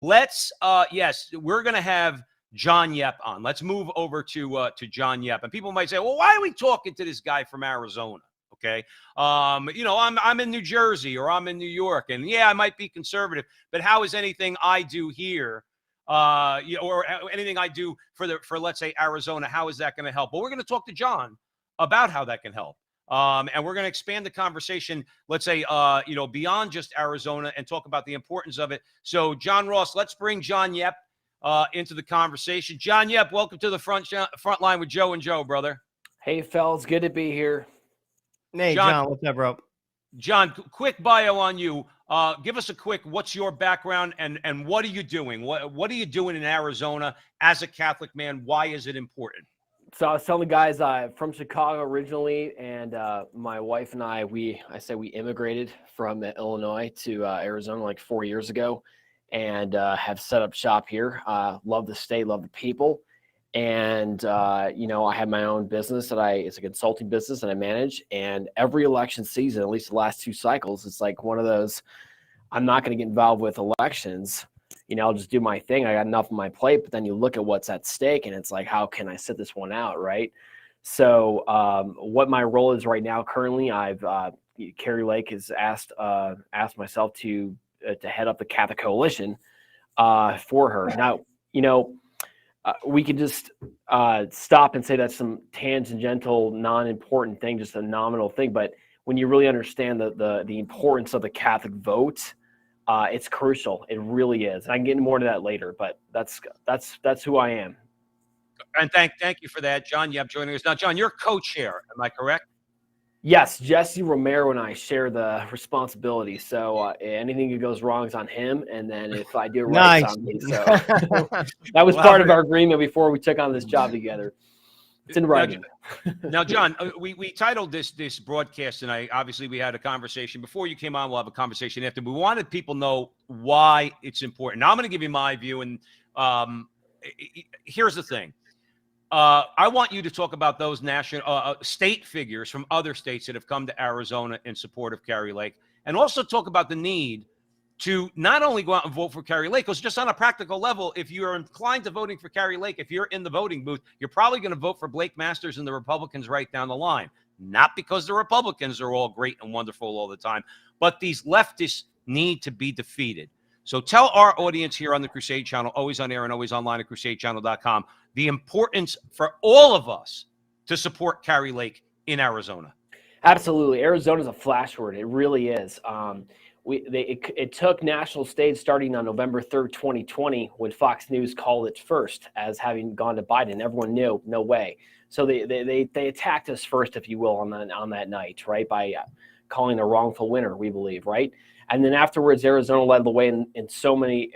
Let's yes, we're gonna have John Yep on. Let's move over to John Yep. And people might say, well, why are we talking to this guy from Arizona? Okay. I'm in New Jersey or I'm in New York, and yeah, I might be conservative, but how is anything I do here, or anything I do for let's say Arizona, how is that going to help? Well, we're going to talk to John about how that can help. And we're going to expand the conversation, let's say, beyond just Arizona and talk about the importance of it. So, John Ross, let's bring John Yep into the conversation. John Yep, welcome to the front line with Joe and Joe, brother. Hey, fellas, good to be here. Hey, John, what's up, bro? John, quick bio on you. Give us a quick, what's your background and what are you doing? What are you doing in Arizona as a Catholic man? Why is it important? So I was telling the guys I'm from Chicago originally, and my wife and I immigrated from Illinois to Arizona like 4 years ago, and have set up shop here. Love the state, love the people. And, I have my own business it's a consulting business that I manage. And every election season, at least the last 2 cycles, it's like one of those, I'm not going to get involved with elections. I'll just do my thing. I got enough on my plate, but then you look at what's at stake and it's like, how can I sit this one out? Right. So what my role is right now, currently, Kari Lake has asked myself to head up the Catholic Coalition for her. Now, we could just stop and say that's some tangential, non-important thing, just a nominal thing. But when you really understand the importance of the Catholic vote, it's crucial. It really is. And I can get into more to that later, but that's who I am. And thank you for that, John Yep, joining us. Now, John, you're co-chair. Am I correct? Yes, Jesse Romero and I share the responsibility. So anything that goes wrong is on him, and then if I do it right, it's on me. So that was part of our agreement before we took on this job together. It's in writing. Now, John, we titled this broadcast tonight. Obviously, we had a conversation before you came on. We'll have a conversation after. We wanted people to know why it's important. Now, I'm going to give you my view, and here's the thing. I want you to talk about those national state figures from other states that have come to Arizona in support of Kari Lake, and also talk about the need to not only go out and vote for Kari Lake, because just on a practical level, if you're inclined to voting for Kari Lake, if you're in the voting booth, you're probably going to vote for Blake Masters and the Republicans right down the line. Not because the Republicans are all great and wonderful all the time, but these leftists need to be defeated. So tell our audience here on the Crusade Channel, always on air and always online at crusadechannel.com, the importance for all of us to support Kari Lake in Arizona. Absolutely. Arizona is a flash word. It really is. It took national stage starting on November 3rd, 2020, when Fox News called it first as having gone to Biden. Everyone knew, no way. So they attacked us first, if you will, on that night, right, by calling a wrongful winner, we believe, right? And then afterwards, Arizona led the way in so many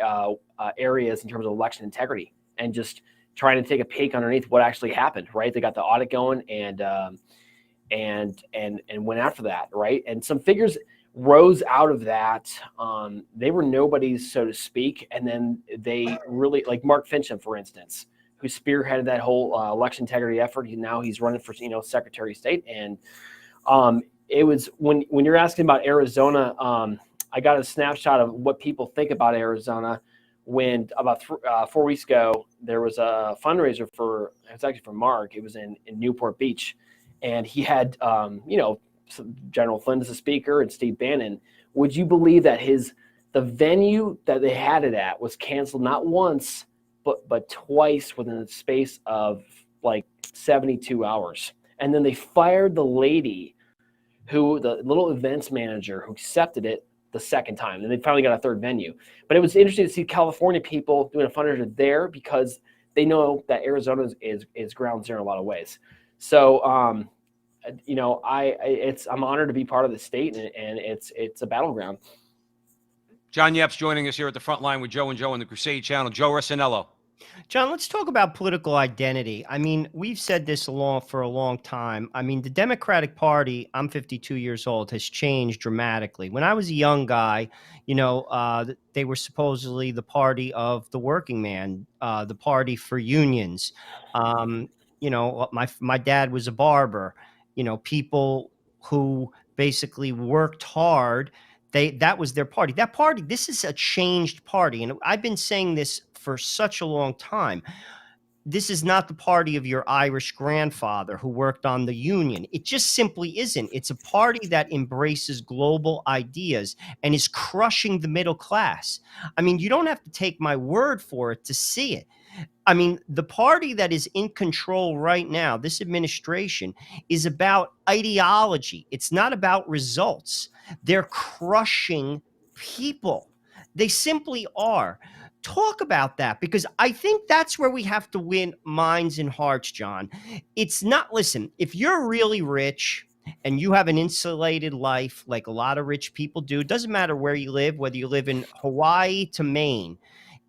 areas in terms of election integrity and just trying to take a peek underneath what actually happened, right? They got the audit going and went after that, right? And some figures rose out of that. They were nobodies, so to speak, and then they really, like Mark Fincham, for instance, who spearheaded that whole election integrity effort. Now he's running for Secretary of State, and it was when you're asking about Arizona. I got a snapshot of what people think about Arizona when about 4 weeks ago, there was a fundraiser it's actually for Mark. It was in Newport Beach. And he had, General Flynn as a speaker and Steve Bannon. Would you believe that the venue that they had it at was canceled not once, but twice within the space of like 72 hours. And then they fired the lady the little events manager who accepted it the second time, and they finally got a third venue. But it was interesting to see California people doing a fundraiser there because they know that Arizona is ground zero in a lot of ways. So, I'm honored to be part of the state, and it's a battleground. John Yep's joining us here at the front line with Joe and Joe on the Crusade Channel. Joe Rossinello. John, let's talk about political identity. I mean, we've said this for a long time. I mean, the Democratic Party, I'm 52 years old, has changed dramatically. When I was a young guy, they were supposedly the party of the working man, the party for unions. My dad was a barber. People who basically worked hard That was their party. That party, this is a changed party. And I've been saying this for such a long time. This is not the party of your Irish grandfather who worked on the Union. It just simply isn't. It's a party that embraces global ideas and is crushing the middle class. I mean, you don't have to take my word for it to see it. I mean, the party that is in control right now, this administration, is about ideology. It's not about results. They're crushing people. They simply are. Talk about that, because I think that's where we have to win minds and hearts, John. It's not, listen, if you're really rich and you have an insulated life like a lot of rich people do, it doesn't matter where you live, whether you live in Hawaii to Maine.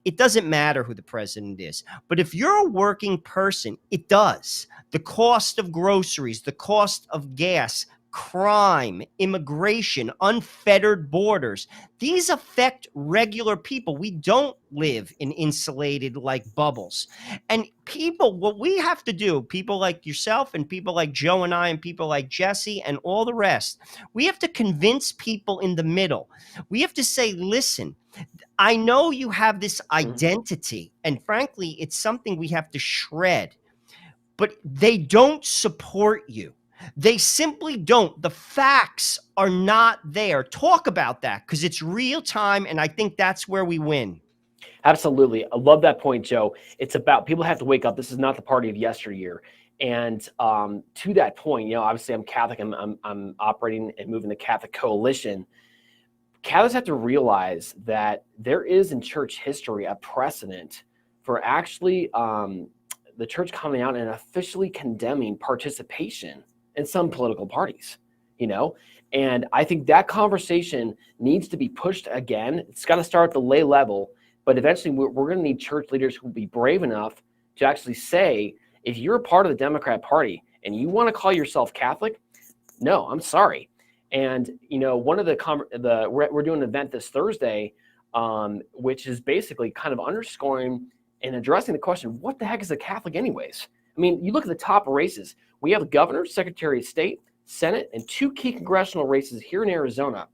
It doesn't matter who the president is. But if you're a working person, it does. The cost of groceries, the cost of gas, crime, immigration, unfettered borders, these affect regular people. We don't live in insulated like bubbles. And people, what we have to do, people like yourself and people like Joe and I and people like Jesse and all the rest, we have to convince people in the middle. We have to say, listen, I know you have this identity, and frankly, it's something we have to shred, but they don't support you. They simply don't. The facts are not there. Talk about that, because it's real time, and I think that's where we win. Absolutely. I love that point, Joe. It's about people have to wake up. This is not the party of yesteryear. And to that point, you know, obviously I'm Catholic. I'm operating and moving the Catholic Coalition. Catholics have to realize that there is in church history a precedent for actually the church coming out and officially condemning participation in some political parties, you know? And I think that conversation needs to be pushed again. It's got to start at the lay level, but eventually we're going to need church leaders who will be brave enough to actually say, if you're a part of the Democrat Party and you want to call yourself Catholic, no, I'm sorry. And, you know, one of we're doing an event this Thursday, which is basically kind of underscoring and addressing the question, what the heck is a Catholic anyways? I mean, you look at the top races. We have the governor, secretary of state, Senate, and 2 key congressional races here in Arizona.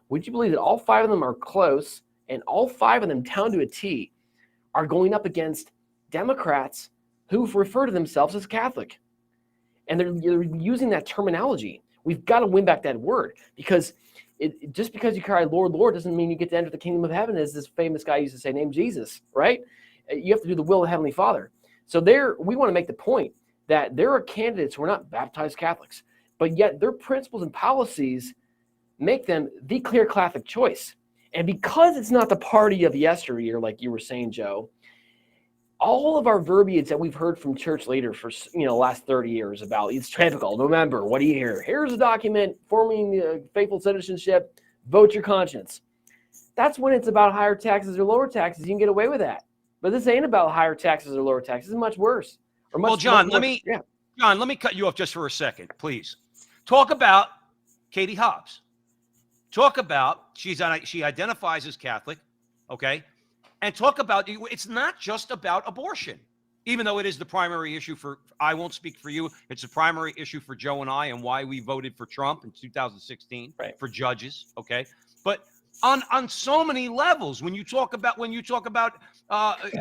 Would you believe that all 5 of them are close, and all 5 of them, down to a T, are going up against Democrats who refer to themselves as Catholic? And they're using that terminology. We've got to win back that word, because just because you cry Lord, Lord doesn't mean you get to enter the kingdom of heaven, as this famous guy used to say, named Jesus, right? You have to do the will of the Heavenly Father. So we want to make the point that there are candidates who are not baptized Catholics, but yet their principles and policies make them the clear Catholic choice. And because it's not the party of yesteryear, like you were saying, Joe, all of our verbiage that we've heard from church leaders for the last 30 years about it's typical. Remember, what do you hear? Here's a document forming faithful citizenship. Vote your conscience. That's when it's about higher taxes or lower taxes. You can get away with that. But this ain't about higher taxes or lower taxes. It's much worse. Well, John, let me cut you off just for a second, please. Talk about Katie Hobbs. Talk about she identifies as Catholic, okay? And talk about, it's not just about abortion, even though it is the primary issue I won't speak for you. It's the primary issue for Joe and I, and why we voted for Trump in 2016 for judges. Okay. But on so many levels, when you talk about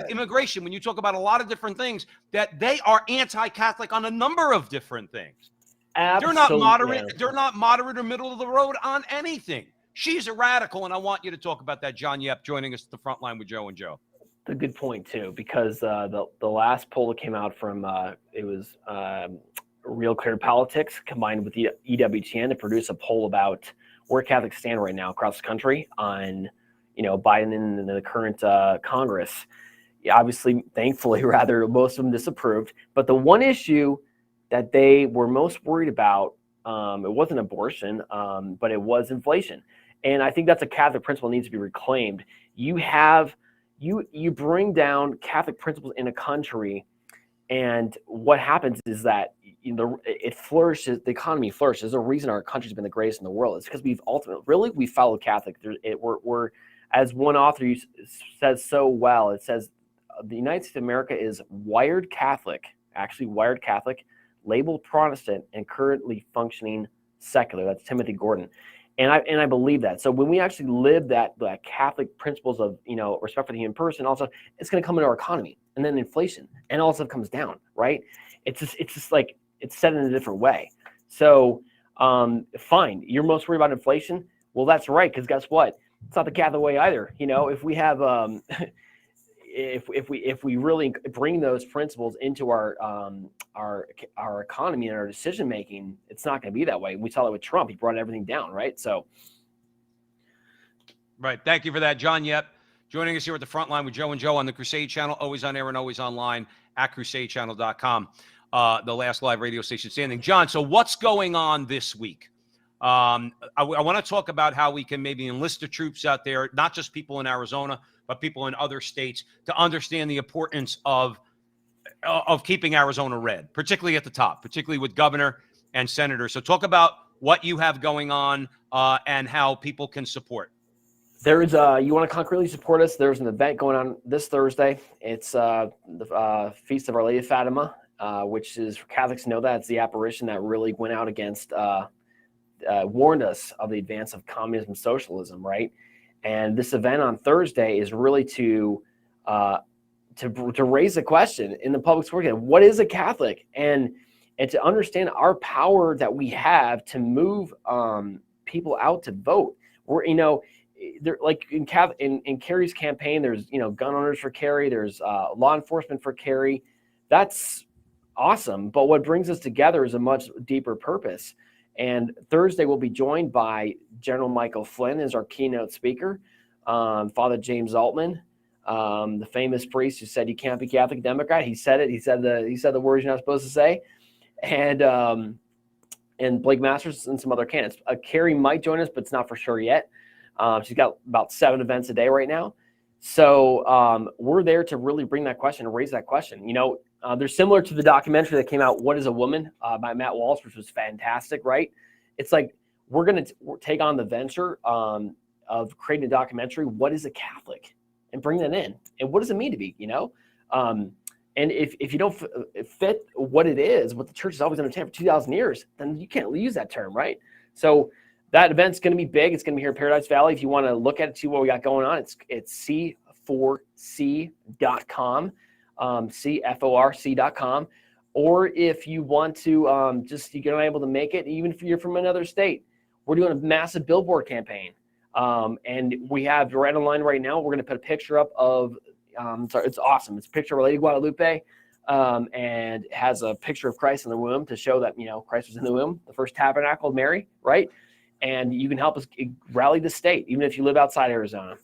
immigration, when you talk about a lot of different things, that they are anti-Catholic on a number of different things. Absolutely. They're not moderate. Yeah. They're not moderate or middle of the road on anything. She's a radical, and I want you to talk about that. John Yep joining us at the front line with Joe and Joe. A good point too, because the last poll that came out from it was Real Clear Politics combined with the EWTN to produce a poll about where Catholics stand right now across the country on Biden and the current Congress. Yeah, obviously, thankfully, rather, most of them disapproved. But the one issue that they were most worried about, it wasn't abortion, but it was inflation. And I think that's a Catholic principle that needs to be reclaimed. You bring down Catholic principles in a country, and what happens is that it flourishes. The economy flourishes. There's a reason our country's been the greatest in the world. It's because we follow Catholic. We're as one author says so well. It says the United States of America is wired Catholic, labeled Protestant, and currently functioning secular. That's Timothy Gordon. And I believe that. So when we actually live that Catholic principles of, respect for the human person, also it's going to come into our economy, and then inflation, and all stuff comes down, right? It's just like it's said in a different way. So fine, you're most worried about inflation. Well, that's right, because guess what? It's not the Catholic way either. If we have if we really bring those principles into our economy and our decision making, it's not going to be that way. We saw that with Trump; he brought everything down, right? So, right. Thank you for that, John Yep, joining us here at the front line with Joe and Joe on the Crusade Channel, always on air and always online at crusadechannel.com, the last live radio station standing. John, so what's going on this week? I want to talk about how we can maybe enlist the troops out there, not just people in Arizona, but people in other states, to understand the importance of keeping Arizona red, particularly at the top, particularly with governor and senator. So talk about what you have going on and how people can support. There's you want to concretely support us, there's an event going on this Thursday. It's the Feast of Our Lady of Fatima, which is, for Catholics to know, that it's the apparition that really went out against, warned us of the advance of communism and socialism, right? And this event on Thursday is really to raise the question in the public square: what is a Catholic? And to understand our power that we have to move people out to vote. We're, there, like in Kari's campaign, there's gun owners for Kari, there's law enforcement for Kari. That's awesome. But what brings us together is a much deeper purpose. And Thursday we'll be joined by General Michael Flynn as our keynote speaker, Father James Altman, the famous priest who said you can't be Catholic Democrat. He said it. He said the words you're not supposed to say, and Blake Masters and some other candidates. Kari might join us, but it's not for sure yet. She's got about 7 events a day right now, so we're there to really bring that question and raise that question. They're similar to the documentary that came out, "What is a Woman?" By Matt Walsh, which was fantastic, right? It's like we're going to take on the venture of creating a documentary. What is a Catholic? And bring that in. And what does it mean to be, And if you don't fit what it is, what the church has always undertaken for 2,000 years, then you can't use that term, right? So that event's going to be big. It's going to be here in Paradise Valley. If you want to look at it, see what we got going on, it's c4c.com. CFORC.com, or if you want to you're not able to make it, even if you're from another state, we're doing a massive billboard campaign, and we have right online right now. We're going to put a picture up of it's awesome. It's a picture of Lady Guadalupe, and it has a picture of Christ in the womb to show that Christ was in the womb, the first tabernacle of Mary, right? And you can help us rally the state, even if you live outside Arizona.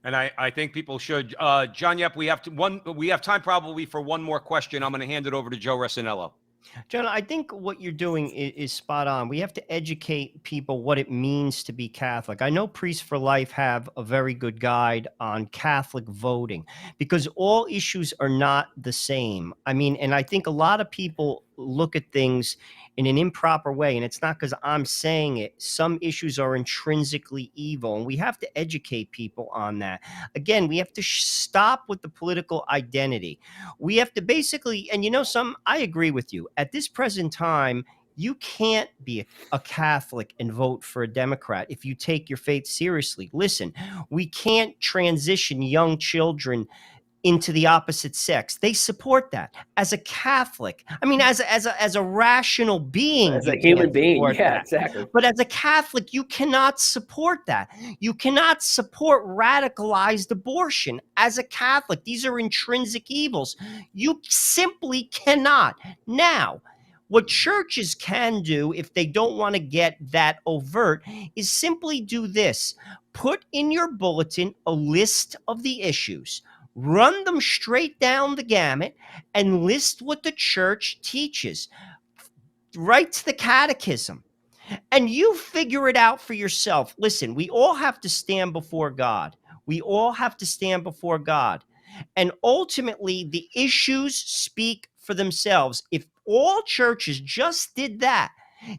And I think people should. John Yep, we have time probably for one more question. I'm going to hand it over to Joe Resinello. John, I think what you're doing is spot on. We have to educate people what it means to be Catholic. I know Priests for Life have a very good guide on Catholic voting, because all issues are not the same. I mean, and I think a lot of people look at things in an improper way, and it's not because I'm saying it. Some issues are intrinsically evil, and we have to educate people on that. Again, we have to stop with the political identity. We have to basically, and I agree with you. At this present time, you can't be a Catholic and vote for a Democrat if you take your faith seriously. Listen, we can't transition young children into the opposite sex. They support that. As a Catholic, I mean, as a rational being, as a human being, yeah, exactly. But as a Catholic, you cannot support that. You cannot support radicalized abortion. As a Catholic, these are intrinsic evils. You simply cannot. Now, what churches can do, if they don't want to get that overt, is simply do this. Put in your bulletin a list of the issues. Run them straight down the gamut and list what the church teaches. Write to the catechism. And you figure it out for yourself. Listen, we all have to stand before God. We all have to stand before God. And ultimately, the issues speak for themselves. If all churches just did that,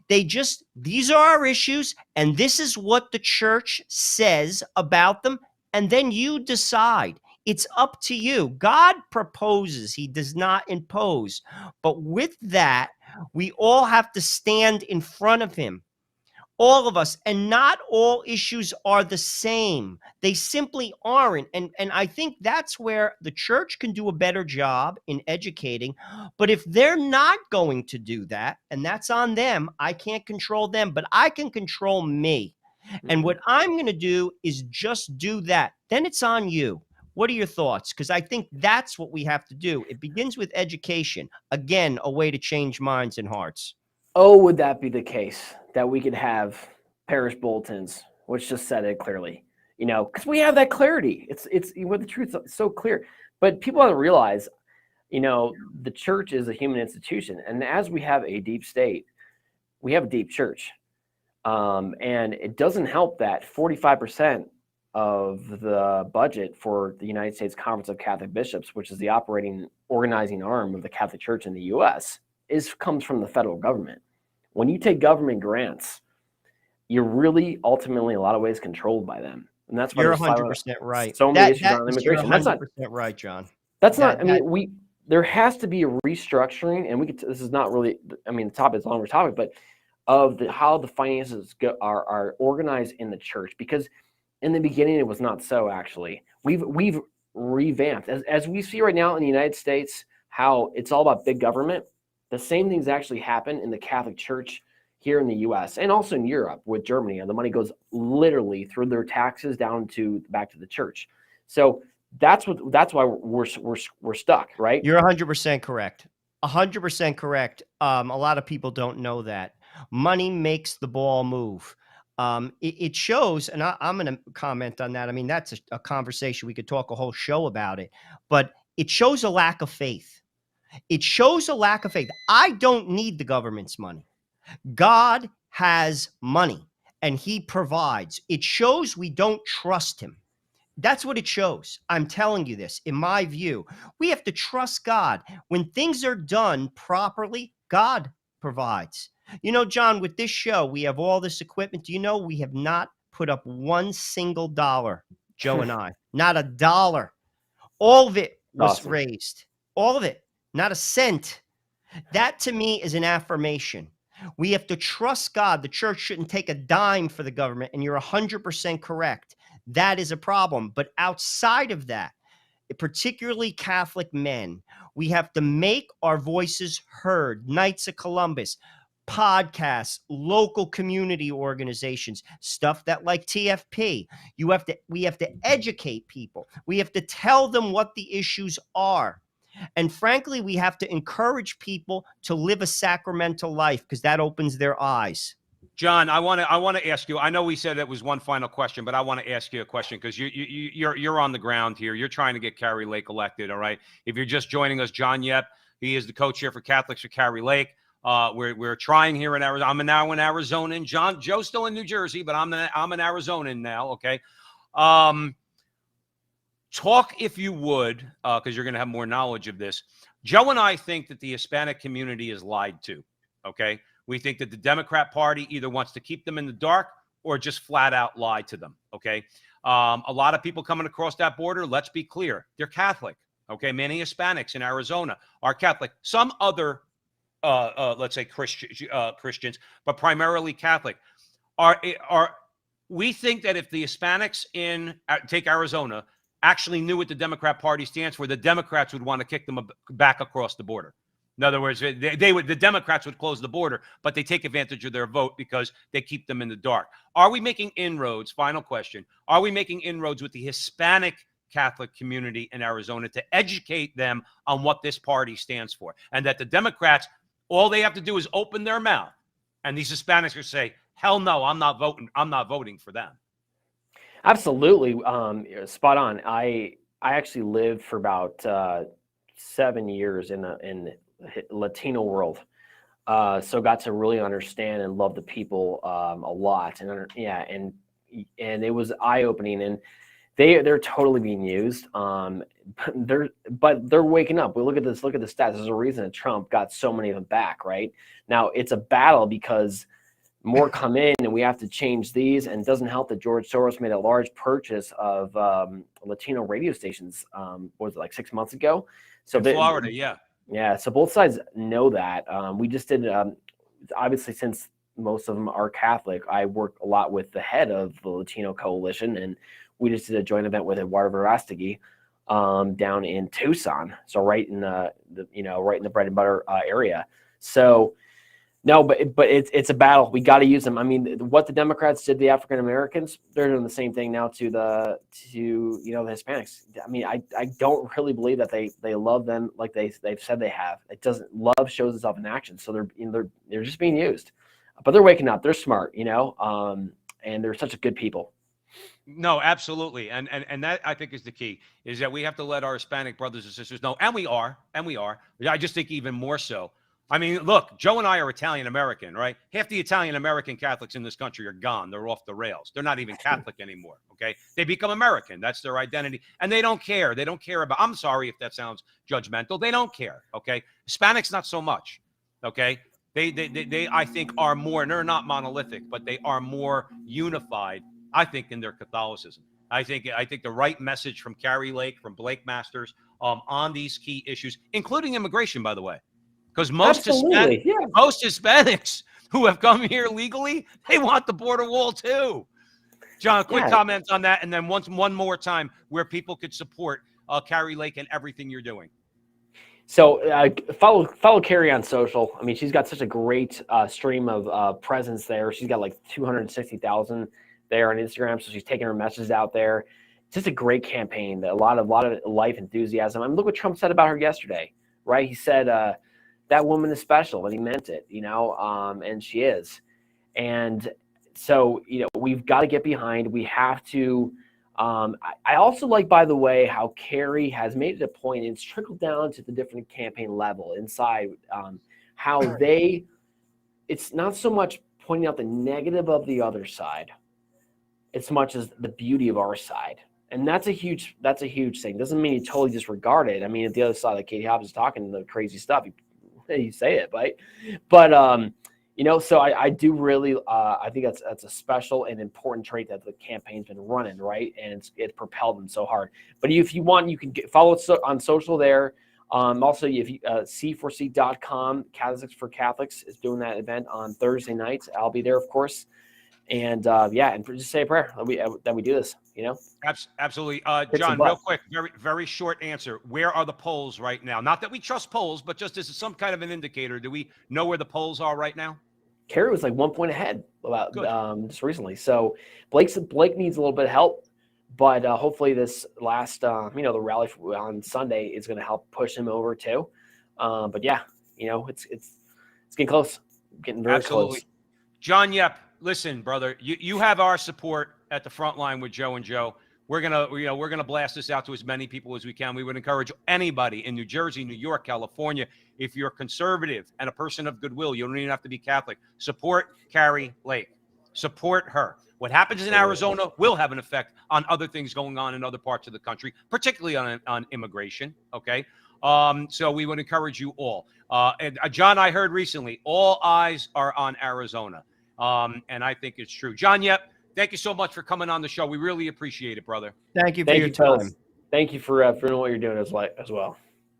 these are our issues, and this is what the church says about them, and then you decide. It's up to you. God proposes. He does not impose. But with that, we all have to stand in front of him All of us. And not all issues are the same. They simply aren't. And I think that's where the church can do a better job in educating. But if they're not going to do that, and that's on them, I can't control them, but I can control me. And what I'm going to do is just do that. Then it's on you. What are your thoughts? Because I think that's what we have to do. It begins with education. Again, a way to change minds and hearts. Oh, would that be the case that we could have parish bulletins, which just said it clearly, you know, because we have that clarity. It's with the truth is so clear. But people don't realize, you know, the church is a human institution. And as we have a deep state, we have a deep church. And it doesn't help that 45% of the budget for the United States Conference of Catholic Bishops, which is the organizing arm of the Catholic Church in the U.S., comes from the federal government. When you take government grants, you're really ultimately, in a lot of ways, controlled by them, and that's why you're 100% right. So many issues on immigration. You're 100% right, John. That's not. I mean, there has to be a restructuring, and we could. This is not really. I mean, the topic is a longer topic, but of how the finances are organized in the church, because in the beginning it was not so. Actually, we've revamped as we see right now in the United States how it's all about big government. The same things actually happen in the Catholic Church here in the U.S. and also in Europe with Germany, and the money goes literally through their taxes back to the church. So that's why we're stuck, right? You're 100% correct. 100% correct. A lot of people don't know that money makes the ball move. It shows, and I'm going to comment on that. I mean, that's a conversation. We could talk a whole show about it, but it shows a lack of faith. It shows a lack of faith. I don't need the government's money. God has money and he provides. It shows we don't trust him. That's what it shows. I'm telling you this. In my view, we have to trust God. When things are done properly, God provides. You know, John, with this show, we have all this equipment. Do you know we have not put up one single dollar, Joe and I? Not a dollar. All of it was raised. All of it. Not a cent. That to me is an affirmation. We have to trust God. The church shouldn't take a dime for the government, and you're 100% correct. That is a problem. But outside of that, particularly Catholic men, we have to make our voices heard. Knights of Columbus, podcasts, local community organizations, stuff that like TFP. We have to educate people. We have to tell them what the issues are. And frankly, we have to encourage people to live a sacramental life because that opens their eyes. John, I want to ask you. I know we said that was one final question, but I want to ask you a question because you're on the ground here. You're trying to get Kari Lake elected. All right. If you're just joining us, John Yep, he is the co-chair for Catholics for Kari Lake. We're trying here in Arizona. I'm now in Arizona, and Joe's still in New Jersey, but I'm an Arizonan now. Okay. Talk, if you would, because you're going to have more knowledge of this. Joe and I think that the Hispanic community is lied to, okay? We think that the Democrat Party either wants to keep them in the dark or just flat out lie to them, okay? A lot of people coming across that border, let's be clear, they're Catholic, okay? Many Hispanics in Arizona are Catholic. Some other, let's say, Christians, but primarily Catholic. We think that if the Hispanics take Arizona, actually knew what the Democrat Party stands for, the Democrats would want to kick them back across the border. In other words, the Democrats would close the border, but they take advantage of their vote because they keep them in the dark. Are we making inroads? Final question. Are we making inroads with the Hispanic Catholic community in Arizona to educate them on what this party stands for? And that the Democrats, all they have to do is open their mouth, and these Hispanics will say, hell no, I'm not voting for them. Absolutely, spot on. I actually lived for about 7 years in the Latino world, so got to really understand and love the people a lot, and it was eye opening, and they're totally being used. But they're waking up. We look at the stats. There's a reason that Trump got so many of them back. Right now, it's a battle because more come in, and we have to change these. And it doesn't help that George Soros made a large purchase of Latino radio stations. What was it, like 6 months ago? So in Florida, yeah. So both sides know that. We just did, obviously, since most of them are Catholic. I work a lot with the head of the Latino Coalition, and we just did a joint event with Eduardo Verástegui down in Tucson, so right in the right in the bread and butter area. So no, but it's a battle. We got to use them. I mean, what the Democrats did to the African Americans, they're doing the same thing now to the Hispanics. I mean, I don't really believe that they love them like they've said they have. It doesn't. Love shows itself in action. So they're just being used, but they're waking up. They're smart, and they're such good people. No, absolutely. And that, I think, is the key, is that we have to let our Hispanic brothers and sisters know, and we are. I just think even more so. I mean, look, Joe and I are Italian American, right? Half the Italian American Catholics in this country are gone. They're off the rails. They're not even Catholic anymore, okay? They become American. That's their identity. And they don't care. They don't care about, I'm sorry if that sounds judgmental. They don't care, okay? Hispanics, not so much, okay? They I think, are more, and they're not monolithic, but they are more unified, I think, in their Catholicism. I think the right message from Kari Lake, from Blake Masters, on these key issues, including immigration, by the way. Because most Hispanics who have come here legally, they want the border wall too. John, quick comments on that, and then one more time where people could support Kari Lake and everything you're doing. So follow Kari on social. I mean, she's got such a great stream of presence there. She's got like 260,000 there on Instagram, so she's taking her messages out there. It's just a great campaign. A lot of life enthusiasm. I mean, look what Trump said about her yesterday, right? He said that woman is special, and he meant it, and she is. And so, we've got to get behind. We have to. I also like, by the way, how Kari has made it a point, and it's trickled down to the different campaign level inside, how it's not so much pointing out the negative of the other side, as much as the beauty of our side. And that's a huge thing. Doesn't mean you totally disregard it. I mean, at the other side, like Katie Hobbs is talking the crazy stuff. You say it, right? But so I do really I think that's a special and important trait that the campaign's been running, right? And it's propelled them so hard. But if you want, you can follow us on social there. Also, if you C4C.com, Catholics for Catholics is doing that event on Thursday nights. I'll be there, of course. And and just say a prayer that we do this. Absolutely. John, real quick, very, very short answer. Where are the polls right now? Not that we trust polls, but just as some kind of an indicator, do we know where the polls are right now? Kari was like 1 point ahead about just recently. So Blake needs a little bit of help, but hopefully this last the rally on Sunday is going to help push him over too. But yeah, it's getting close, getting very close. John Yep, listen, brother, you have our support at the front line with Joe and Joe. We're gonna blast this out to as many people as we can. We would encourage anybody in New Jersey, New York, California, if you're conservative and a person of goodwill, you don't even have to be Catholic. Support Kari Lake. Support her. What happens in Arizona will have an effect on other things going on in other parts of the country, particularly on immigration. Okay, so we would encourage you all. And John, I heard recently, all eyes are on Arizona, and I think it's true. John Yep, thank you so much for coming on the show. We really appreciate it, brother. Thank you for your time. Thank you for doing what you're doing as well.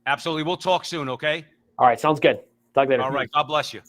Absolutely. We'll talk soon, okay? All right. Sounds good. Talk later. All right. God bless you.